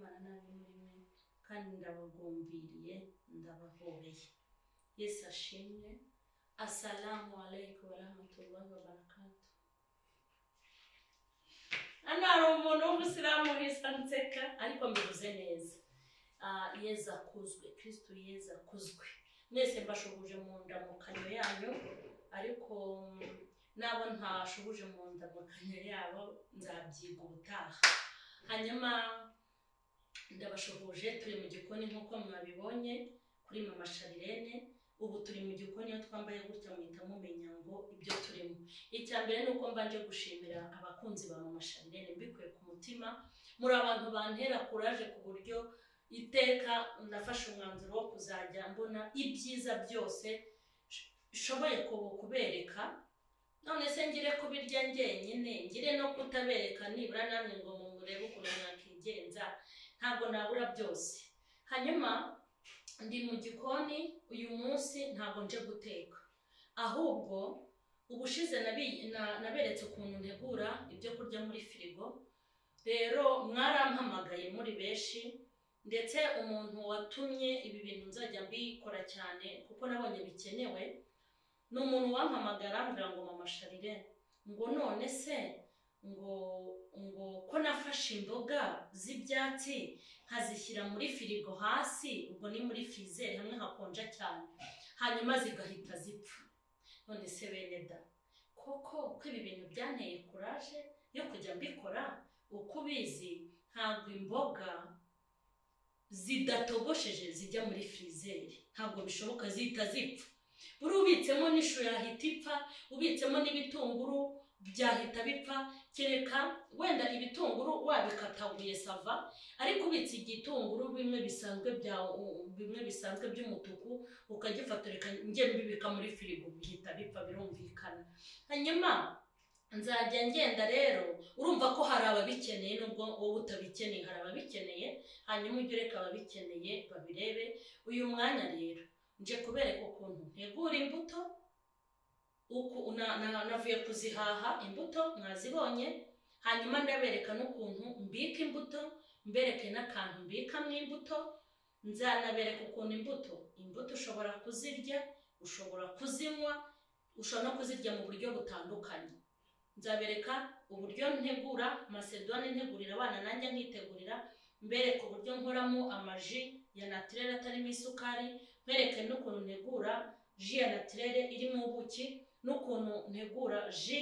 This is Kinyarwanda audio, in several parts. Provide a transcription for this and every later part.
b'Imana n'abi muri mwe kandi ndabagumbiriye ndabahobeye. Yesu ashimwe. Assalamu alaikum wa rahmatullahi wa barakatuh. Hano hari umuntu w'umusilamu uhisa nseka ariko mbivuze neza. Yesu akuzwe, Kristo Yesu akuzwe. Mwese mbashuhuje mu ndamukanyo yanyu, ariko nabo ntashuhuje mu ndamukanyo yabo nzabyiga ubutaha. Hanyuma ndabashuhuje, turi mu gikoni nk'uko mwabibonye kuri Mama Sharirene. Ubu turi mu gikoni, iyo twambaye gutya muhita mumenya ngo ibyo turimo. Icya mbere ni uko mbanje gushimira abakunzi ba Mama Sharirene mbikuye ku mutima. Muri abantu bantera kuraje ku buryo iteka nafashe umwanzuro wo kuzajya mbona ibyiza byose shoboye kubereka. None se ngire kubirya njyenyine, ngire no kutabereka nibura namwe ngo murebe ukuntu mwakigenza, ntabwo nabura byose. Hanyuma ndi mu gikoni uyu munsi, ntabwo nje guteka, ahubwo ubushize naberetse ukuntu ntegura ibyo kurya muri firigo. Rero mwarampamagaye muri benshi, ndetse umuntu watumye ibi bintu nzajya mbikora cyane kuko nabonye bikenewe ni umuntu wampamagara ambwira ngo Mama Sharirene, ngo none se ngo ko nafashe imboga z'ibyatsi nkazishyira muri firigo hasi, ubwo ni muri freezer hamwe hakonja cyane, hanyuma zigahita zipfa. None se bene da, koko ko ibi bintu byanteye kuraje yo kujya mbikora. Uko ubizi ntabwo imboga zidatogosheje zijya muri freezer, ntabwo bishoboka, zihita zipfa. Buri ubitsemo n'ishu yahita ipfa, ubitsemo n'ibitunguru byahita bipfa, kereka wenda ibitunguru wabikataguye sava, ariko ubitse igitunguru bimwe bisanzwe by'umutuku ukagifata reka nge mbibika muri firigo bihita bipfa, birumvikana. Hanyuma nzajya ngenda rero, urumva ko hari ababikeneye, nubwo wowe utabikeneye hari ababikeneye. Hanyuma ujye ureka ababikeneye babirebe. Uyu mwanya rero nje kubereka ukuntu ntegura imbuto. Navuye kuzihaha imbuto, mwazibonye. Hanyuma ndabereka n'ukuntu mbika imbuto, mbereke n'akantu mbikamo imbuto. Nzanabereka ukuntu imbuto ushobora kuzirya, ushobora kuzinywa, ushobora no kuzirya mu buryo butandukanye. Nzabereka uburyo ntegura Macedone, ntegurira abana nanjye nkitegurira, mbereka uburyo nkoramo amaji ya naturel atarimo isukari, mbereke n'ukuntu ntegura ji ya naturel irimo ubuki, n'ukuntu ntegura ji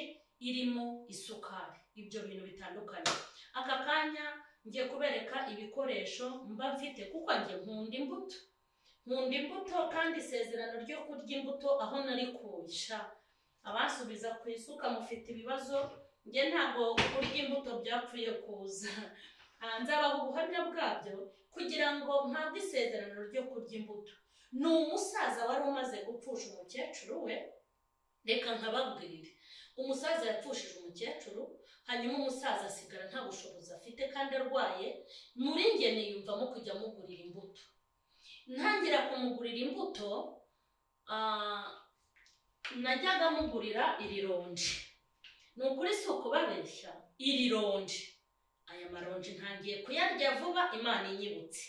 irimo isukari. Ibyo bintu bitandukanye. Aka kanya ngiye kubereka ibikoresho mba mfite, kuko njye nkunda imbuto kandi isezerano ryo kurya imbuto aho nari kuhisha. Abasubiza ku isuka mufite ibibazo, njye ntabwo kurya imbuto byapfuye kuza. Nzabaha ubuhamya bwabyo kugira ngo mpabwe isezerano ryo kurya imbuto. Ni umusaza wari umaze gupfusha umukecuru we. Reka nkababwire, umusaza yapfushije umukecuru, hanyuma umusaza asigara nta bushobozi afite kandi arwaye. Muri njye niyumvamo kujya mugurira imbuto. Ntangira kumugurira imbuto, najyaga mugurira iri ronji. Ni ukuri si ukubabeshya, iri ronji, aya maronji ntangiye kuyarya vuba Imana inyibutse.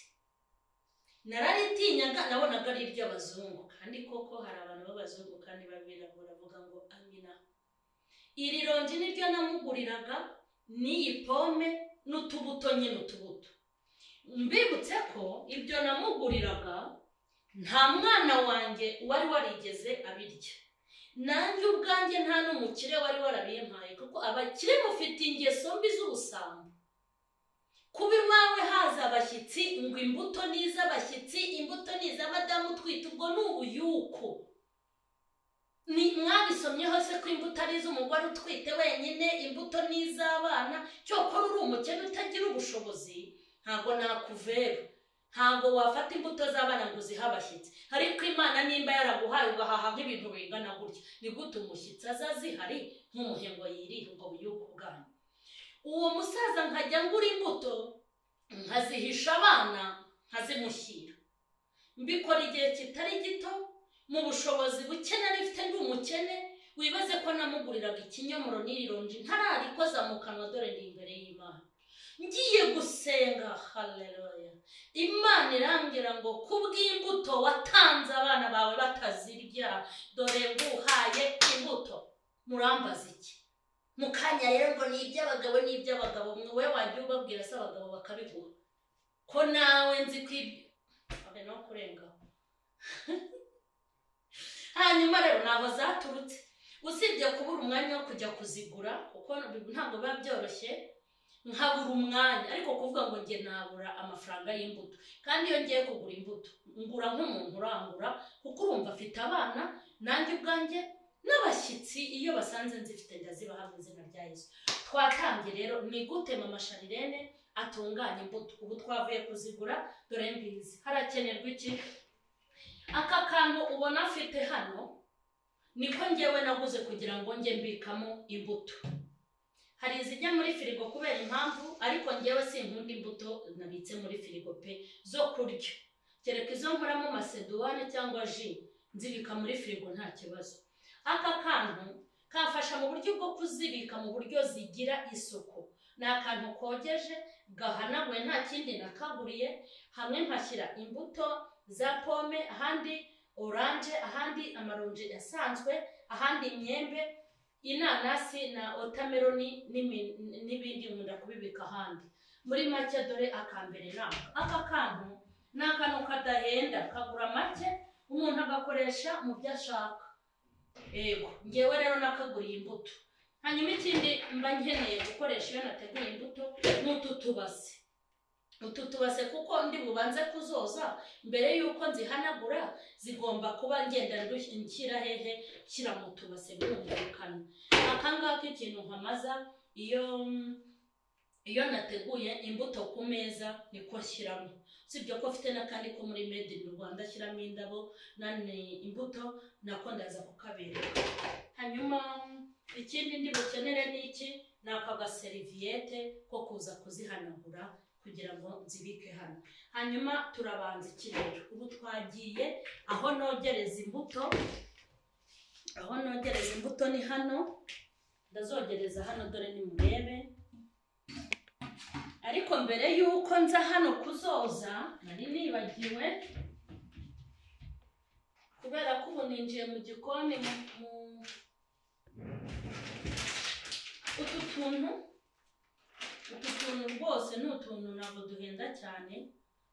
Nararitinyaga, nabonaga ari iry'abazungu, kandi koko hari abantu b'abazungu kandi babirabura, bavuga ngo amina. Iri ronji niryo namuguriraga, n'iyi pome n'utubuto nyine utubuto. Mbibutse ko ibyo namuguriraga nta mwana wanjye wari warigeze abirya. Nanjye ubwanjye nta n'umukire wari warabimpaye, kuko abakire mufite ingeso mbi z'ubusambo. Kuba iwawe haza abashyitsi ngo imbuto ni iz'abashyitsi, imbuto ni iz'abadamu utwite, ubwo ni ubuyuko. Mwabisomyeho se ko imbuto ari iz'umugore utwite wenyine, imbuto ni iz'abana. Cyokora uri umukene utagira ubushobozi, ntabwo nakuvera, ntabwo wafata imbuto z'abana ngo uzihe abashyitsi. Ariko Imana nimba yaraguhaye ugahaha nk'ibintu bingana gutya, ni gute umushyitsi aza zihari nk'umuhengo yirihe ubwo buyuko bwanyu? Uwo musaza nkajya ngura imbuto nkazihisha abana nkazimushyira. Mbikora igihe kitari gito, mu bushobozi buke nari mfite ndi umukene. Wibaze ko namuguriraga ikinyomoro n'iri ronji ntararikoza mu kanwa, dore ndi imbere y'Imana. ngiye gusenga, haleluya, Imana irambwira ngo kubw'imbuto watanze abana bawe batazirya, dore nguhaye imbuto. Murambaza iki? Mukanya rero ngo ni iby'abagabo n'iby'abagabo, mwe wajya ubabwira se abagabo bakabiguha ko nawe nzi ko abe no kurengaho. Hanyuma rero naho zaturutse, usibye kubura umwanya wo kujya kuzigura kuko ntabwo biba byoroshye, nkabura umwanya, ariko kuvuga ngo nge nabura amafaranga y'imbuto. Kandi iyo ngiye kugura imbuto ngura nk'umuntu urangura, kuko urumva afite abana, nanjye ubwanjye n'abashyitsi iyo basanze nzifite ndazibaha mu izina rya Yesu. Twatangiye rero ni gute mama Sharirene atunganya imbuto. Ubu twavuye kuzigura, dore mbizi harakenerwa iki. Aka kantu ubona afite hano niko ngewe naguze kugira ngo nge mbikamo imbuto. Hari izijya muri firigo kubera impamvu, ariko ngewe sinkunda imbuto nabitse muri firigo pe zo kurya, kereka izo nkoramo masedwane cyangwa ji nzibika muri firigo nta kibazo. Aka kantu kafasha mu buryo bwo kuzibika mu buryo zigira isuku. Ni akantu kogeje gahanaguye, nta kindi nakaguriye. Hamwe nkashyira imbuto za pome, ahandi oranje, ahandi amaronji asanzwe, ahandi imyembe, inanasi na watermelon n'ibindi nkunda kubibika ahandi. Muri make dore akambere naka. Aka kantu ni akantu kadahenda, kagura make, umuntu agakoresha mu byo ashaka. Yego, ngewe rero nakaguriye imbuto. Hanyuma ikindi mba nkeneye gukoresha iyo nateguye imbuto n'utu tubase. Utu tubase kuko ndi bubanze kuzoza mbere yuko nzihanagura, zigomba kuba ngenda nshyira hehe, shyira mu tubase birumvikana. Akangaka ikintu nkamaza iyo nateguye imbuto ku meza niko shyiramo. Sibyo ko mfite n'akandi ko muri Made in Rwanda shyiramo indabo, nane imbuto nako ndaza kukabereka. Hanyuma ikindi ndi bukenere n'iki, ni aka gaseriviyete ko kuza kuzihanagura kugira ngo nzibike hano. Hanyuma turabanza ikirero. Ubu twagiye aho nogereza imbuto. Aho nogereza imbuto ni hano, ndazogereza hano, dore ni murebe. Ariko mbere yuko nza hano kuzoza, nari nibagiwe, kubera ko ubu ninjiye mu gikoni. Utu tuntu rwose ni utuntu ntabwo duhenda cyane,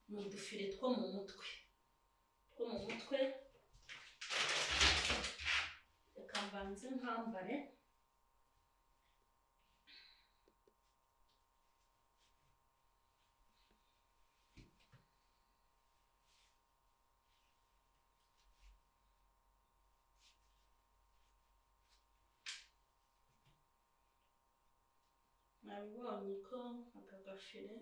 ni udufire two mu mutwe. Reka mbanze nkambare. Nabibonye ko aka gafire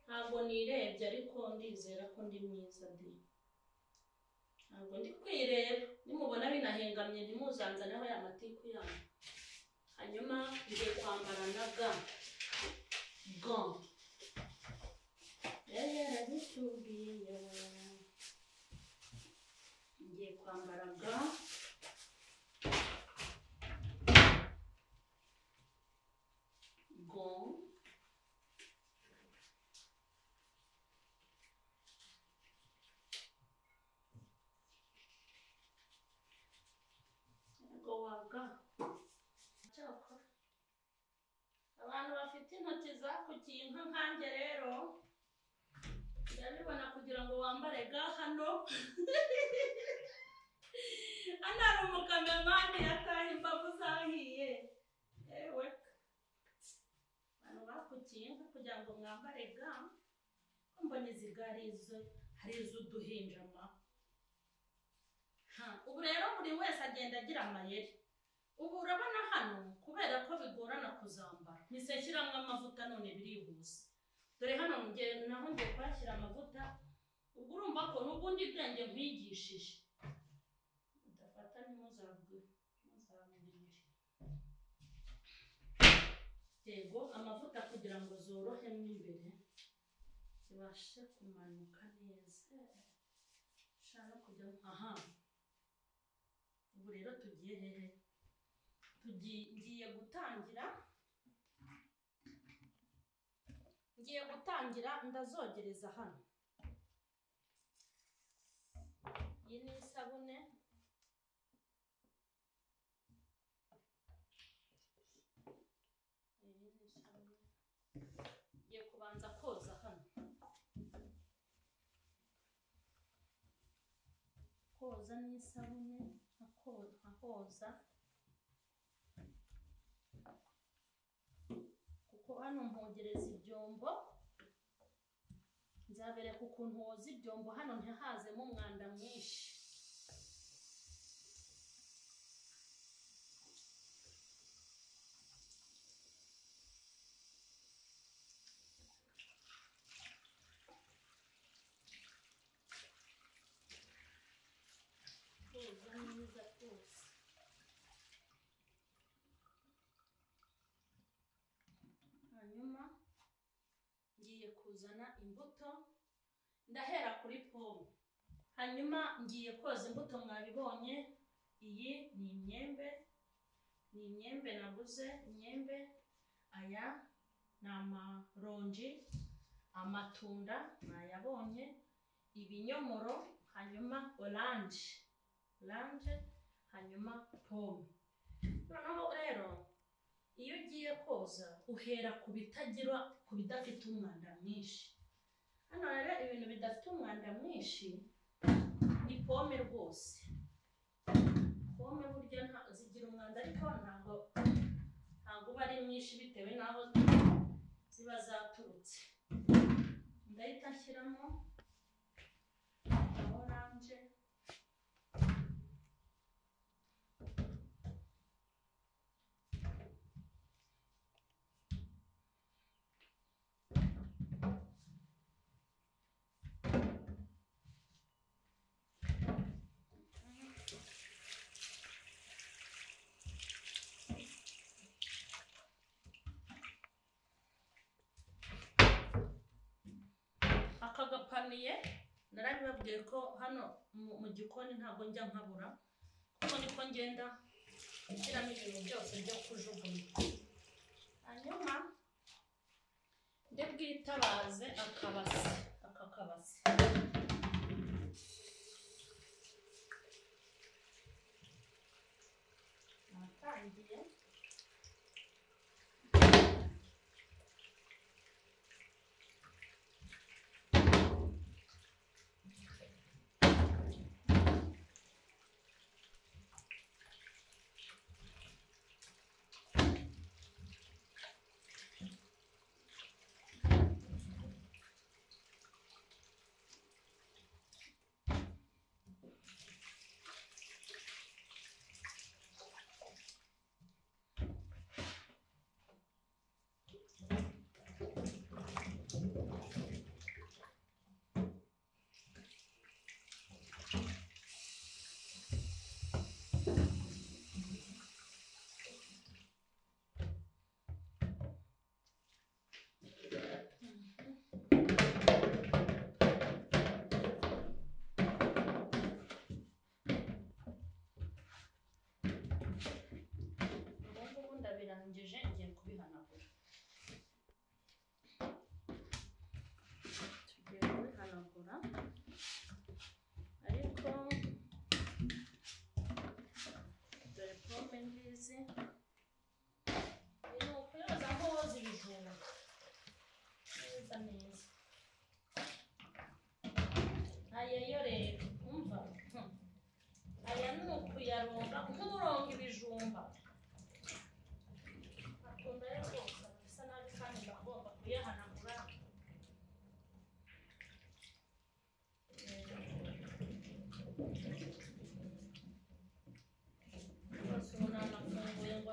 ntabwo nirebye, ariko ndizera ko ndi mwiza di. Ntabwo ndi kwireba, nimubona binahengamye ntimuzanzaneho ya matiku yanyu. Hanyuma ngiye kwambara na ga. Yarabitubwiye. Ngiye kwambara ga. Abantu bafite intoki zakukiye nkanjye rero ndabibona kugira ngo wambare ga hano. Hano hari umukameramani yataye imbavu zahiye. Ewe, abantu bakukiye kugira ngo mwambare ga. Mbona izi ga hari iz'uduhinjama. Ubu rero buri wese agenda agira amayeri. Ubu urabona hano kubera ko bigorana kuzambara, mise nshyiramo amavuta none birihuse. Dore hano naho ngiye kwashyira amavuta. Ubwo urumva ko n'ubundi bwenge nkwigishije udafata nimuzabwire. Yego, amavuta kugira ngo zorohe mo imbere zibashe kumanuka neza. Shaka kujya aha. Ubu rero tugiye hehe? Tugiye gutangira ngiye gutangira ndazogereza hano. Iyi ni isabune, ngiye kubanza koza hano. Koza n'isabune nkakoza kuko hano mpogereza ibyombo. Nzabereka ukuntu woza ibyombo hano ntihazemo umwanda mwinshi. Koza neza rwose. Hanyuma ngiye kuzana imbuto, ndahera kuri pome. Hanyuma ngiye koza imbuto, mwabibonye. Iyi ni imyembe naguze. Imyembe, aya ni amaronji, amatunda mwayabonye, ibinyomoro, hanyuma oranje, hanyuma pome. Noneho rero iyo ugiye koza uhera ku bidafite umwanda mwinshi. Hano rero ibintu bidafite umwanda mwinshi ni pome rwose. Pome burya zigira umwanda ariko ntabwo uba ari mwinshi bitewe n'aho ziba zaturutse. Ndahita nshyiramo oranje, aka gapaniye narabibabwiye ko hano mu gikoni ntabwo njya nkabura, kuko niko ngenda nshyiramo ibintu byose byo kujugunya. Hanyuma nde bwitabaze aka kabase. Natangiye ndabirangije, ngiye kubihanagura. Tugiye kubihanagura ariko dore pome ngizi. Ni ukuyoza aho woza ibijumba neza neza. Aya yo rero umva, aya ni ukuyaronga nk'uronga ibijumba. Akunda yo koza bisa nabi kandi ndagomba kuyahanagura. Rwose ubu nanafunguye ngo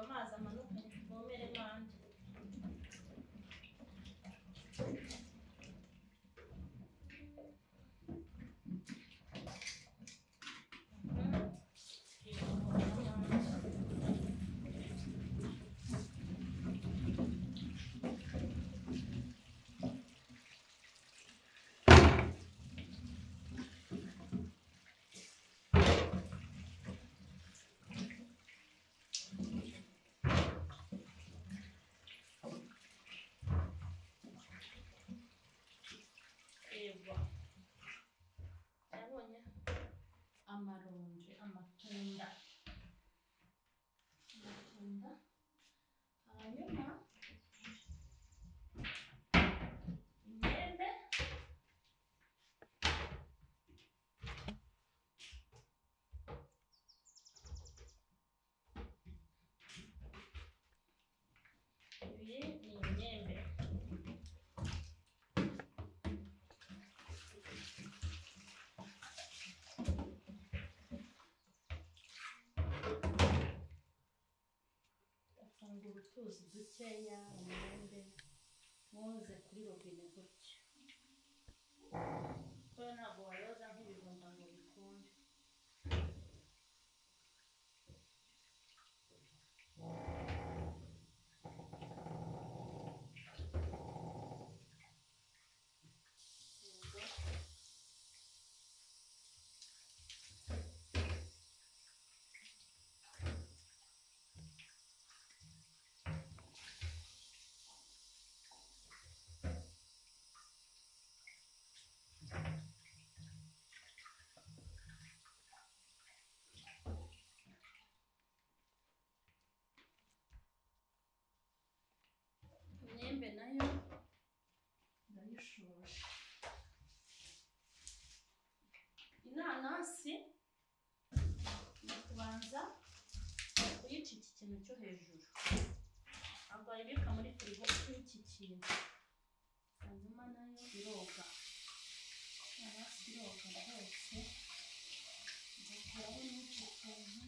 yego nabonye amaronji amatunda hanyuma imyembe iyi ni imyembe ndafungura utuzi dukeya umwembe nkoze kuri robine gutya kuko ntabwo wayoza nk'ibijumba ngo bikunde imyembe nayo ndayishoje inanasi ni kubanza kuyica iki kintu cyo hejuru ntabwo wayibika muri firigo iki kintu hanyuma nayo iroga inanasi iroga rwose ngakuraho n'iki kintu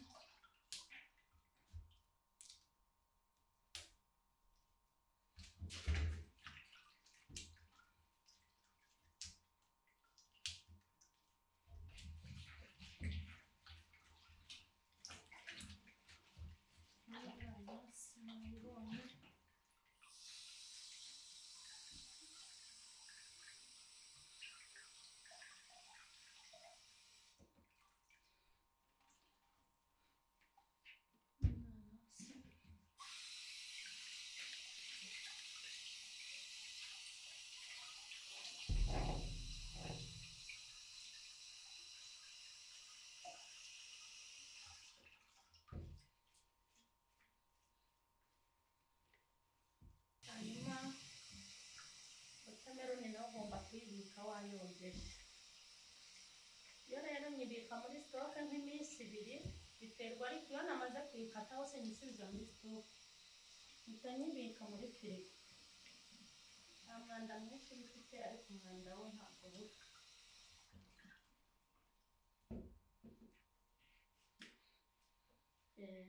hanyuma watermelon nayo ugomba kuyibika wayogeje iyo rero nyibika muri stock nk'iminsi 2 biterwa ariko iyo namaze kuyikata hose nyisubiza muri stock mpita nyibika muri firigo nta mwanda mwinshi bifite ariko umwanda wo ntabwo buri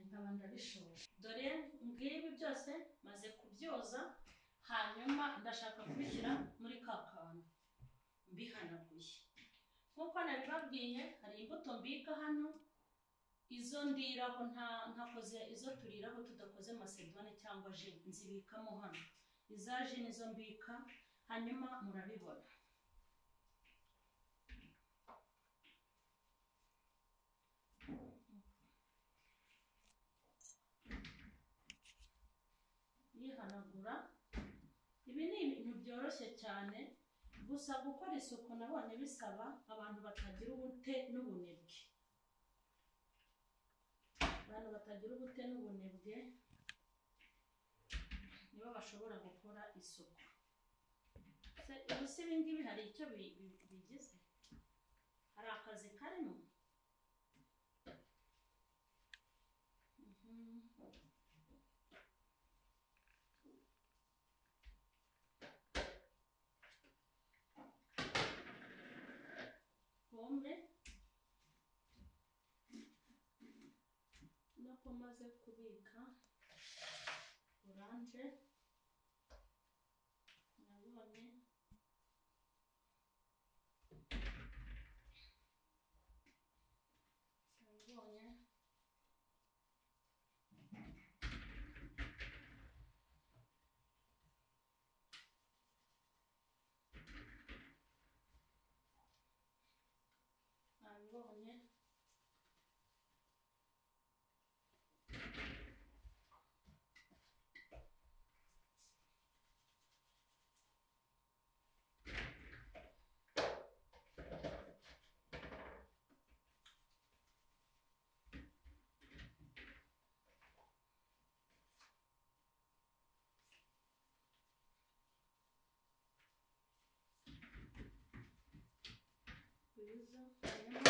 nkaba ndabishoje dore ngibi byose maze kubyoza hanyuma ndashaka kubishyira muri ka kantu mbihanaguye nk'uko nabibabwiye hari imbuto mbika hano izo ndiraho ntakoze izo turiraho tudakoze macedone cyangwa ji nzibikamo hano iza ji nizo mbika hanyuma murabibona yihanagura ibi ni ibintu byoroshye cyane gusa gukora isuku nabonye bisaba abantu batagira ubute n'ubunebwe nibo bashobora gukora isuku se ibi ngibi hari icyo bigize hari akazi karimo pombe nako maze kubika oranje nabonye nabonye byiza. Hanyuma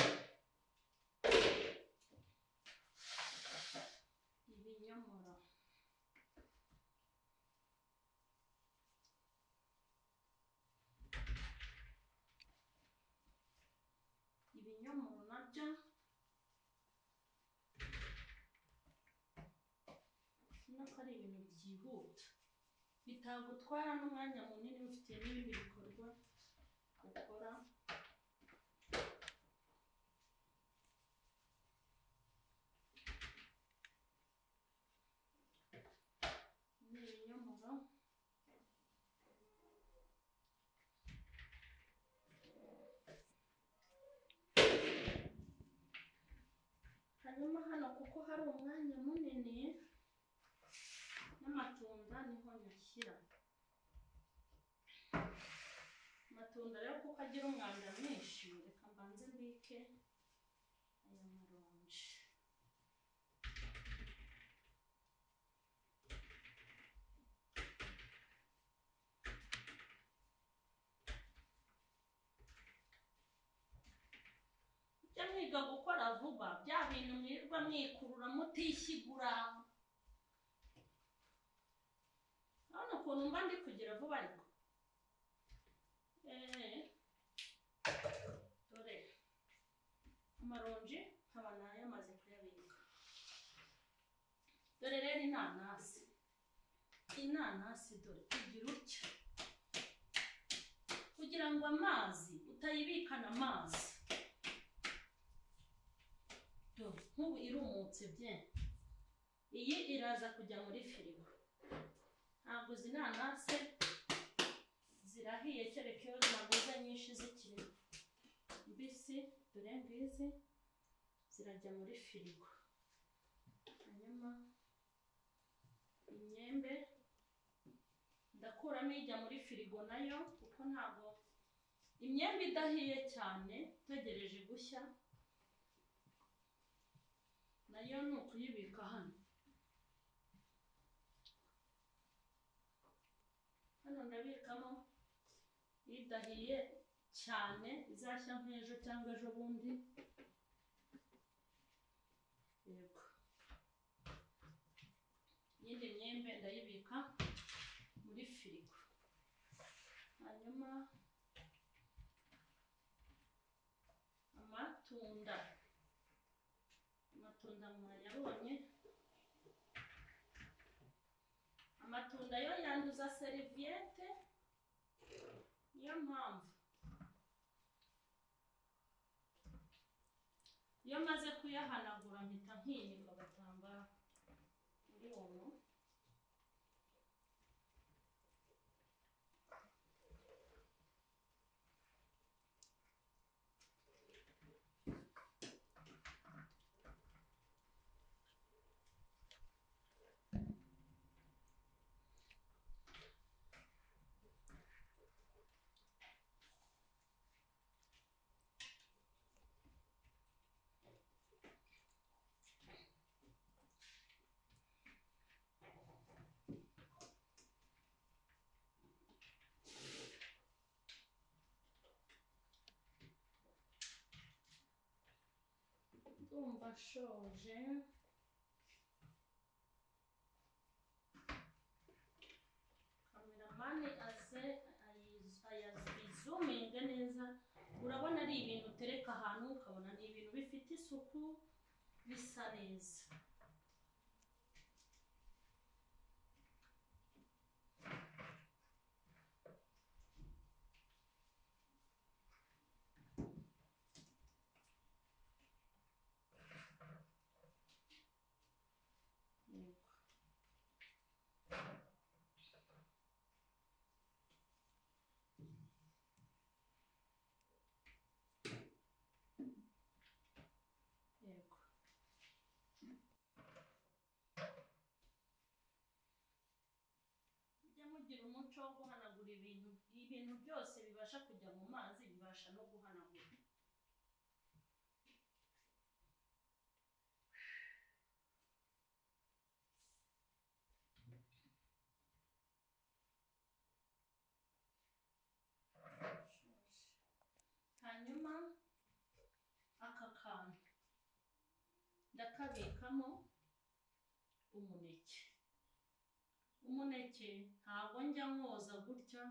ibinyomoro, nabyo ubona ko ari ibintu byihuta bitagutwara n'umwanya munini ufite n'ibindi bikorwa ukora. Ni ibinyomoro, hanyuma hano kuko hari umwanya munini n'amatunda niho nyashyira. Amatunda rero kuko agira umwanda mwinshi, reka mbanze mbike aya maronji. Ujya mwiga gukora vuba, bya bintu mwirirwa mwikurura mutishyigura. Urabona ukuntu mba ndi kugira vuba ariko. Dore amaronji nkaba nayamaze kuyabika. Dore rero inanasi. Inanasi dore igira utya kugira ngo amazi utayibikana amazi. Dore nk'ubu irumutse bye. Iyi iraza kujya muri firigo. Ntabwo zinanase zirahiye kereka iyo naguze nyinshi zikiri mbisi. Dore ngizi zirajya muri firigo. Hanyuma imyembe ndakuramo ijya muri firigo nayo, kuko ntabwo imyembe idahiye cyane itegereje gushya nayo ni ukuyibika hano. Hano ndabikamo idahiye cyane izashya nk'ejo cyangwa ejo bundi. Yego, iyindi myembe ndayibika muri firigo. Hanyuma amatunda mwayabonye. Amatunda yo yanduza seriviyete, niyo mpamvu iyo maze kuyahanagura mpita nkinika agatambaro muri uno. Ndumva shoje. Kameramani aze ayabizuminge neza. Urabona ari ibintu utereka ahantu ukabona ni ibintu bifite isuku bisa neza. Yego. Mujya mugira umuco wo guhanagura ibintu byose bibasha kujya mu mazi bibasha no guhanagura. Hanyuma ndakabikamo umuneke ntabwo njya mwoza gutya,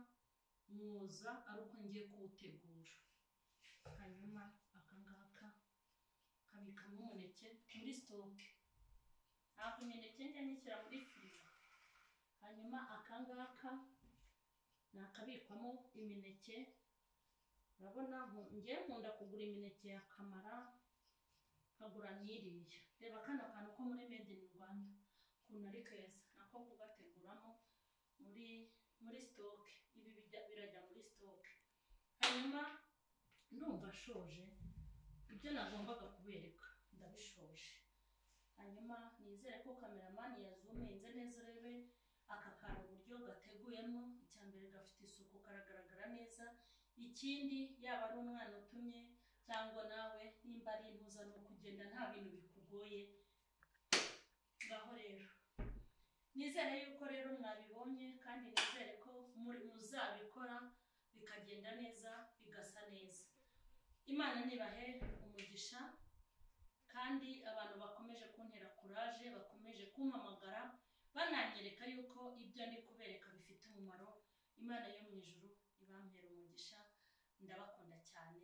mwoza ari uko ngiye kuwutegura. Hanyuma akangaka kabikamo umuneke muri stoke, ntabwo imineke njya nyishyira muri firigo. Hanyuma akangaka nakabikwamo imineke. Urabona ngiye nkunda kugura imineke ya Kamara, nkagura n'iriya. Reba kano kantu ko muri Made in Rwanda ukuntu ari keza, nako kugateguramo muri stoke. Ibi birajya muri stoke. Hanyuma ndumva shoje, ibyo nagombaga kubereka ndabishoje. Hanyuma nizere ko cameraman yazuminze neza, urebe aka kantu uburyo gateguyemo. Icyambere gafite isuku, karagaragara neza. Ikindi yaba ari umwana utumye cyangwa nawe nimba ari intuza no kugenda nta bintu bikugoye. Ngaho rero nizere yuko rero mwabibonye, kandi nizere ko muzabikora bikagenda neza, bigasa neza. Imana nibahe umugisha, kandi abantu bakomeje kuntera courage, bakomeje kumpamagara bananyereka yuko ibyo ndi kubereka bifite umumaro. Imana yo mu ijuru ibampera umugisha. Ndabakunda cyane.